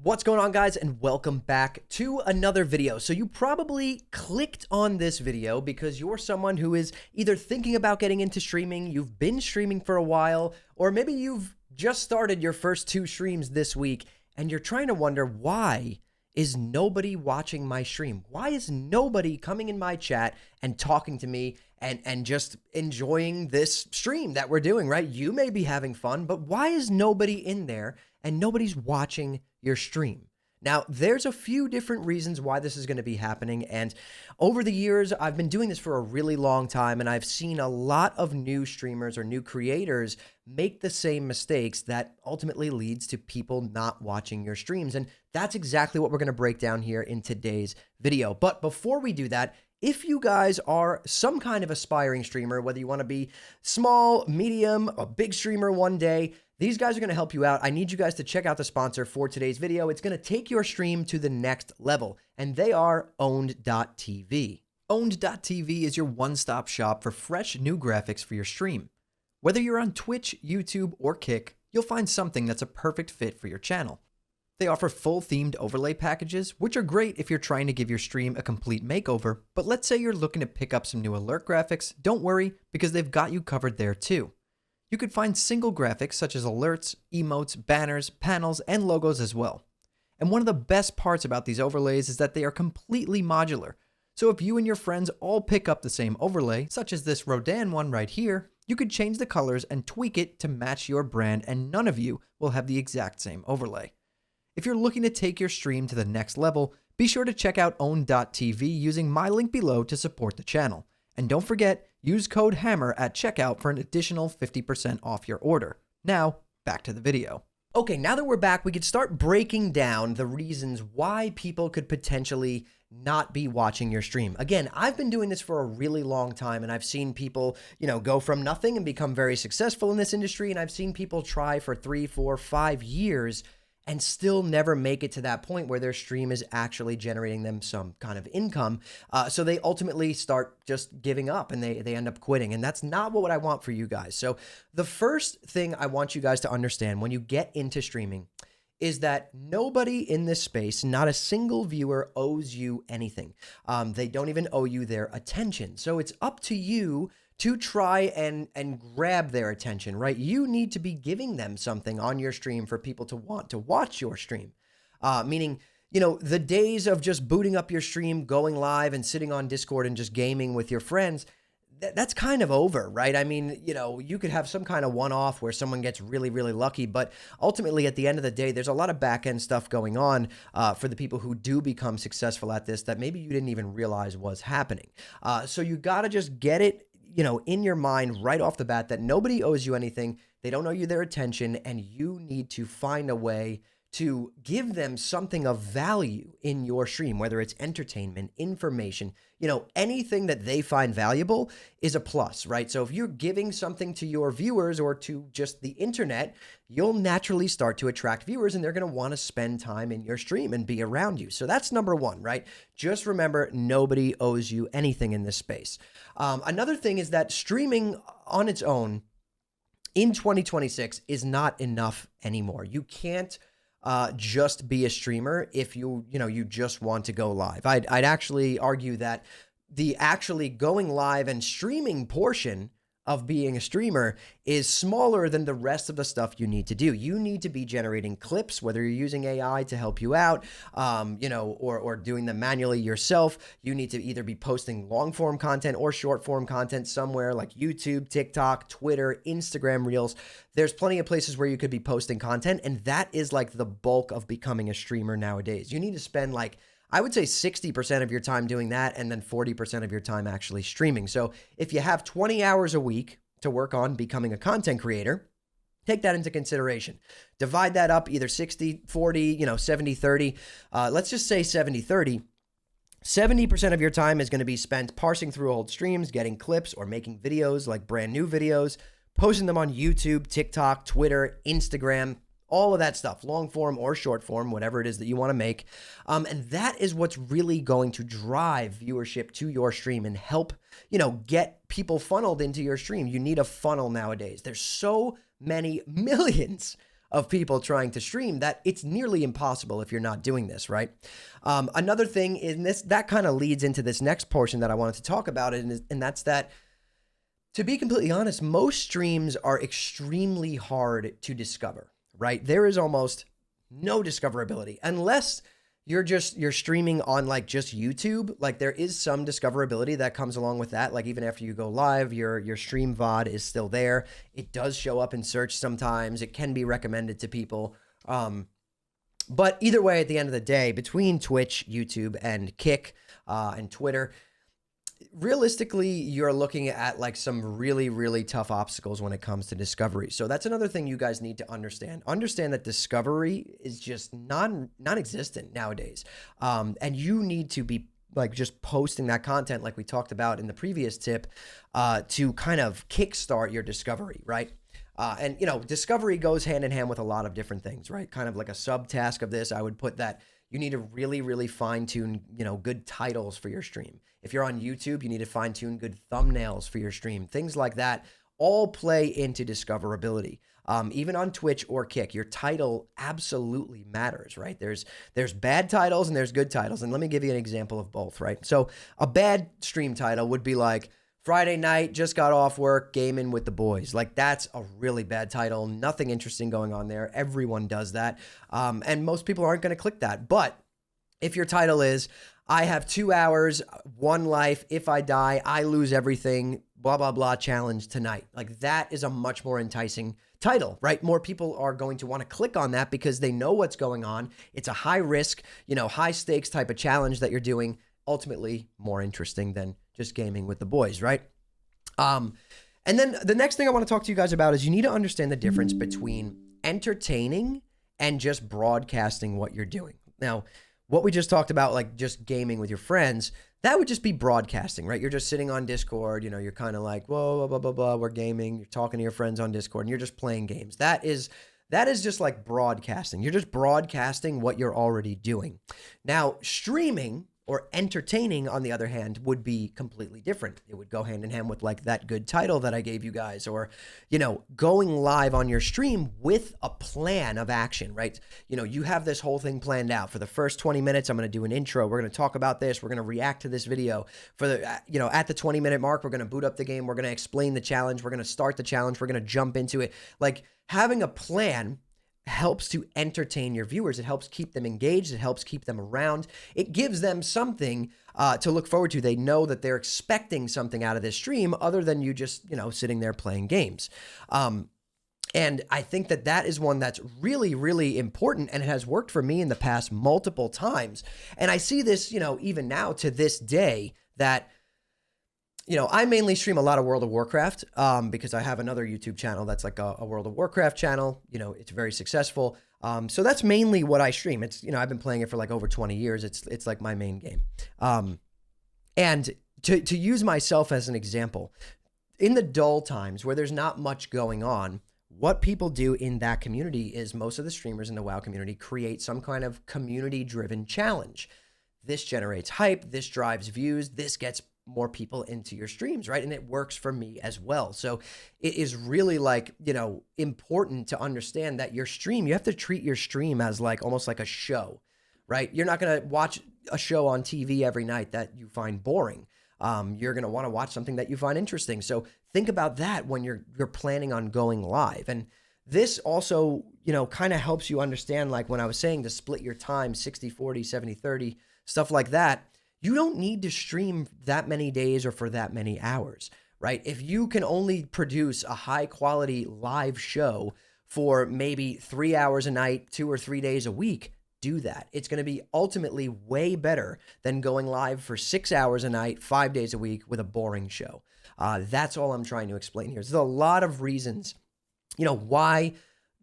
What's going on, guys, and welcome back to another video. So you probably clicked on this video because you're someone who is either thinking about getting into streaming, you've been streaming for a while, or maybe you've just started your first 2 streams this week and you're trying to wonder, why is nobody watching my stream? Why is nobody coming in my chat and talking to me and just enjoying this stream that we're doing, right? You may be having fun, but why is nobody in there and nobody's watching your stream? Now, there's a few different reasons why this is going to be happening, and over the years, I've been doing this for a really long time, and I've seen a lot of new streamers or new creators make the same mistakes that ultimately leads to people not watching your streams, and that's exactly what we're going to break down here in today's video. But before we do that, if you guys are some kind of aspiring streamer, whether you want to be small, medium, a big streamer one day, these guys are going to help you out. I need you guys to check out the sponsor for today's video. It's going to take your stream to the next level, and they are Owned.tv. Owned.tv is your one-stop shop for fresh new graphics for your stream. Whether you're on Twitch, YouTube, or Kick, you'll find something that's a perfect fit for your channel. They offer full-themed overlay packages, which are great if you're trying to give your stream a complete makeover, but let's say you're looking to pick up some new alert graphics, don't worry, because they've got you covered there too. You could find single graphics such as alerts, emotes, banners, panels, and logos as well. And one of the best parts about these overlays is that they are completely modular. So if you and your friends all pick up the same overlay, such as this Rodan one right here, you could change the colors and tweak it to match your brand, and none of you will have the exact same overlay. If you're looking to take your stream to the next level, be sure to check out Own.tv using my link below to support the channel. And don't forget, use code HAMMER at checkout for an additional 50% off your order. Now, back to the video. Okay, now that we're back, we could start breaking down the reasons why people could potentially not be watching your stream. Again, I've been doing this for a really long time, and I've seen people, go from nothing and become very successful in this industry, and I've seen people try for 3, 4, 5 years and still never make it to that point where their stream is actually generating them some kind of income. So they ultimately start just giving up and they end up quitting. And that's not what I want for you guys. So the first thing I want you guys to understand when you get into streaming is that nobody in this space, not a single viewer, owes you anything. They don't even owe you their attention. So it's up to you to try and grab their attention, right? You need to be giving them something on your stream for people to want to watch your stream. Meaning, the days of just booting up your stream, going live and sitting on Discord and just gaming with your friends, that's kind of over, right? I mean, you could have some kind of one-off where someone gets really, really lucky, but ultimately at the end of the day, there's a lot of back-end stuff going on for the people who do become successful at this that maybe you didn't even realize was happening. So you got to just get it in your mind right off the bat that nobody owes you anything. They don't owe you their attention, and you need to find a way to give them something of value in your stream, whether it's entertainment, information, anything that they find valuable is a plus, right? So if you're giving something to your viewers or to just the internet, you'll naturally start to attract viewers, and they're going to want to spend time in your stream and be around you. So that's number one, right? Just remember, nobody owes you anything in this space. Another thing is that streaming on its own in 2026 is not enough anymore. You can't just be a streamer if you just want to go live. I'd actually argue that the actually going live and streaming portion of being a streamer is smaller than the rest of the stuff you need to do. You need to be generating clips, whether you're using AI to help you out, or doing them manually yourself. You need to either be posting long form content or short form content somewhere like YouTube, TikTok, Twitter, Instagram Reels. There's plenty of places where you could be posting content, and that is like the bulk of becoming a streamer nowadays. You need to spend I would say 60% of your time doing that, and then 40% of your time actually streaming. So if you have 20 hours a week to work on becoming a content creator, take that into consideration. Divide that up either 60, 40, 70, 30. Let's just say 70, 30. 70% of your time is going to be spent parsing through old streams, getting clips, or making videos like brand new videos, posting them on YouTube, TikTok, Twitter, Instagram, all of that stuff, long form or short form, whatever it is that you want to make. And that is what's really going to drive viewership to your stream and help, get people funneled into your stream. You need a funnel nowadays. There's so many millions of people trying to stream that it's nearly impossible if you're not doing this, right? Another thing in this, that kind of leads into this next portion that I wanted to talk about, and that's that, to be completely honest, most streams are extremely hard to discover, right? There is almost no discoverability unless you're streaming on like just YouTube. Like there is some discoverability that comes along with that. Like even after you go live, your stream VOD is still there. It does show up in search sometimes. It can be recommended to people. But either way, at the end of the day, between Twitch, YouTube, and Kick, and Twitter, realistically, you're looking at like some really, really tough obstacles when it comes to discovery. So that's another thing you guys need to understand. Understand that discovery is just non-existent nowadays. And you need to be like just posting that content like we talked about in the previous tip to kind of kickstart your discovery, right? And, you know, discovery goes hand in hand with a lot of different things, right? Kind of like a subtask of this, I would put that you need to really, really fine tune, you know, good titles for your stream. If you're on YouTube, you need to fine tune good thumbnails for your stream. Things like that all play into discoverability. Even on Twitch or Kick, your title absolutely matters, right? There's bad titles and there's good titles. And let me give you an example of both, right? So a bad stream title would be like, Friday night, just got off work, gaming with the boys. Like that's a really bad title. Nothing interesting going on there. Everyone does that. And most people aren't going to click that. But if your title is, I have 2 hours, one life, if I die, I lose everything, blah, blah, blah, challenge tonight. Like that is a much more enticing title, right? More people are going to want to click on that because they know what's going on. It's a high risk, you know, high stakes type of challenge that you're doing. Ultimately more interesting than just gaming with the boys, right? And then the next thing I want to talk to you guys about is you need to understand the difference between entertaining and just broadcasting what you're doing. Now, what we just talked about, like just gaming with your friends, that would just be broadcasting, right? You're just sitting on Discord, you know, you're kind of like, whoa, blah, blah, blah, blah, we're gaming. You're talking to your friends on Discord and you're just playing games. That is just like broadcasting. You're just broadcasting what you're already doing. Now, streaming or entertaining, on the other hand, would be completely different. It would go hand in hand with like that good title that I gave you guys, or, you know, going live on your stream with a plan of action, right? You know, you have this whole thing planned out. For the first 20 minutes, I'm going to do an intro. We're going to talk about this. We're going to react to this video. For the, you know, at the 20-minute mark, we're going to boot up the game. We're going to explain the challenge. We're going to start the challenge. We're going to jump into it. Like having a plan helps to entertain your viewers. It helps keep them engaged. It helps keep them around. It gives them something to look forward to. They know that they're expecting something out of this stream other than you just, you know, sitting there playing games. And I think that that is one that's really, really important. And it has worked for me in the past multiple times. And I see this, you know, even now to this day that, you know, I mainly stream a lot of World of Warcraft because I have another YouTube channel that's like a World of Warcraft channel. You know, it's very successful. So that's mainly what I stream. It's, you know, I've been playing it for like over 20 years. It's like my main game. And to use myself as an example, in the dull times where there's not much going on, what people do in that community is most of the streamers in the WoW community create some kind of community-driven challenge. This generates hype. This drives views. This gets more people into your streams, right? And it works for me as well. So it is really like, you know, important to understand that your stream, you have to treat your stream as like almost like a show, right? You're not going to watch a show on TV every night that you find boring. You're going to want to watch something that you find interesting. So think about that when you're planning on going live. And this also, you know, kind of helps you understand, like when I was saying to split your time 60-40, 70-30, stuff like that. You don't need to stream that many days or for that many hours, right? If you can only produce a high quality live show for maybe 3 hours a night, 2 or 3 days a week, do that. It's going to be ultimately way better than going live for 6 hours a night, 5 days a week with a boring show. That's all I'm trying to explain here. There's a lot of reasons, you know, why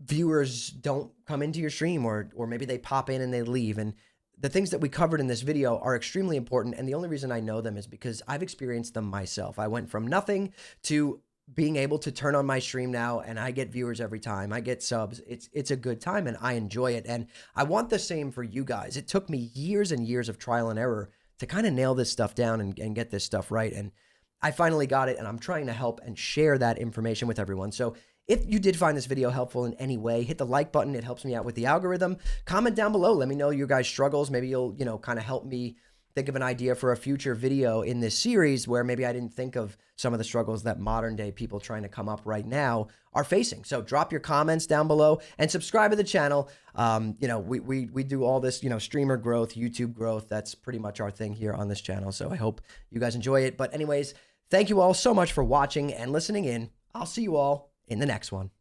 viewers don't come into your stream or maybe they pop in and they leave. And the things that we covered in this video are extremely important, and the only reason I know them is because I've experienced them myself. I went from nothing to being able to turn on my stream now, and I get viewers every time. I get subs. It's a good time, and I enjoy it, and I want the same for you guys. It took me years and years of trial and error to kind of nail this stuff down and get this stuff right, and I finally got it, and I'm trying to help and share that information with everyone. So If you did find this video helpful in any way, hit the like button. It helps me out with the algorithm. Comment down below. Let me know your guys' struggles. Maybe you'll, kind of help me think of an idea for a future video in this series where maybe I didn't think of some of the struggles that modern day people trying to come up right now are facing. So drop your comments down below and subscribe to the channel. We do all this, streamer growth, YouTube growth. That's pretty much our thing here on this channel. So I hope you guys enjoy it. But anyways, thank you all so much for watching and listening in. I'll see you all in the next one.